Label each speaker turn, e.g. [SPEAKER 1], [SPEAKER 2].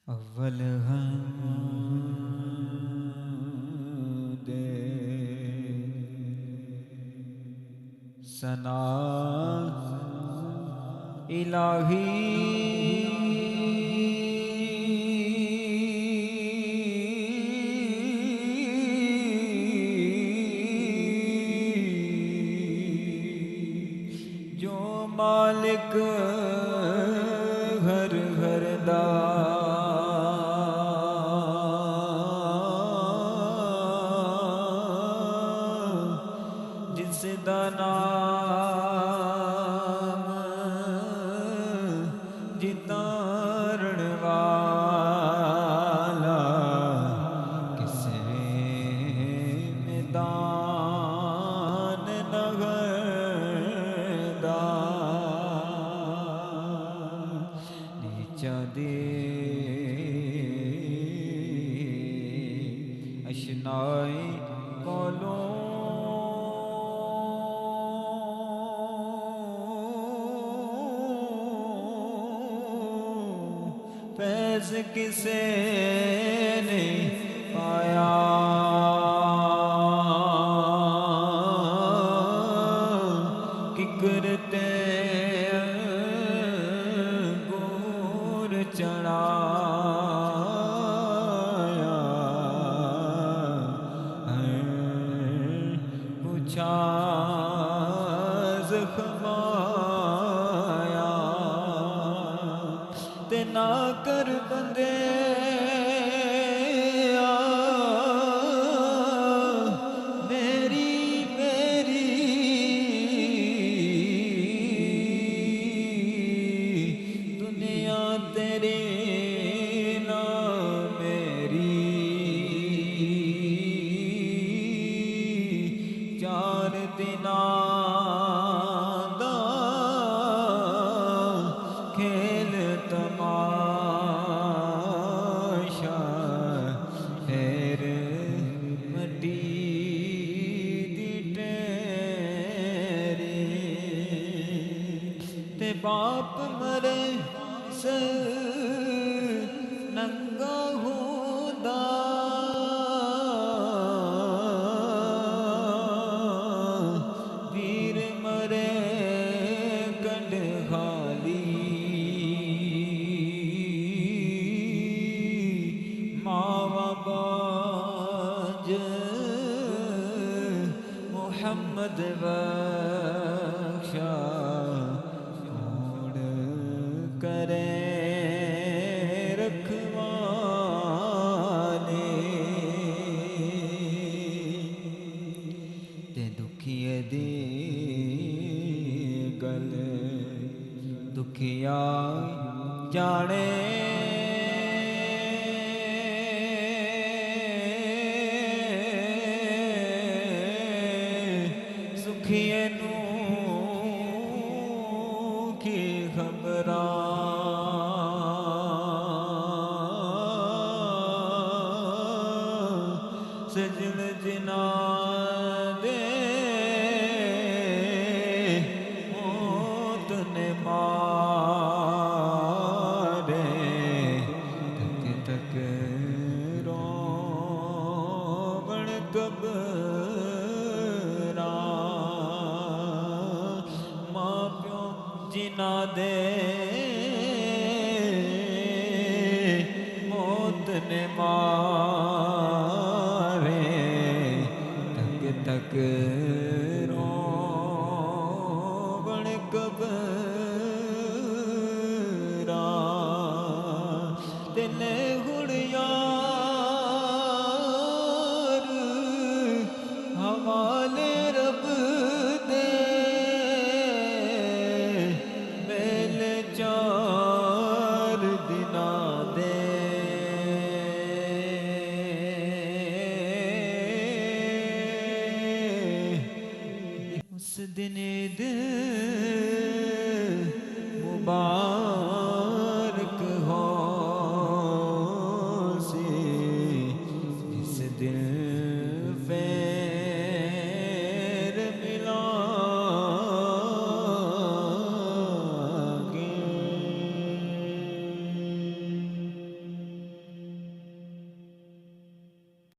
[SPEAKER 1] अव्वल हम दे सना इलाही जो मालिक हर हर दा जिस दा नाम जितारण वाला किसे मैदान नगरदा नीचा दे अशनाए कौलों फैज़ किसे नहीं पाया कि करते अंगूर चढ़ाया पूछा ज़ख्माया ते ना कर बंदे मेरी मेरी दुनिया तेरी ना मेरी चार दिना दा खेल तमाशा फेर मटी दी टेरी ते बाप मरे से नंगा होदा वीर मरे कंड खाली मावा बाज मोहम्मद बख्शा करे रखवाले ते दुखिए दी गल दुखिया जाने सुखिए नू की खबरां सजन जिना दे मौत ने मारे तक तक रोवण कबरां मां प्यो जिना दे मौत ने मारे तक तक रोवण कबरां तिने हुण यार हवाले रब दे मेले चार दिना दे उस दिन दे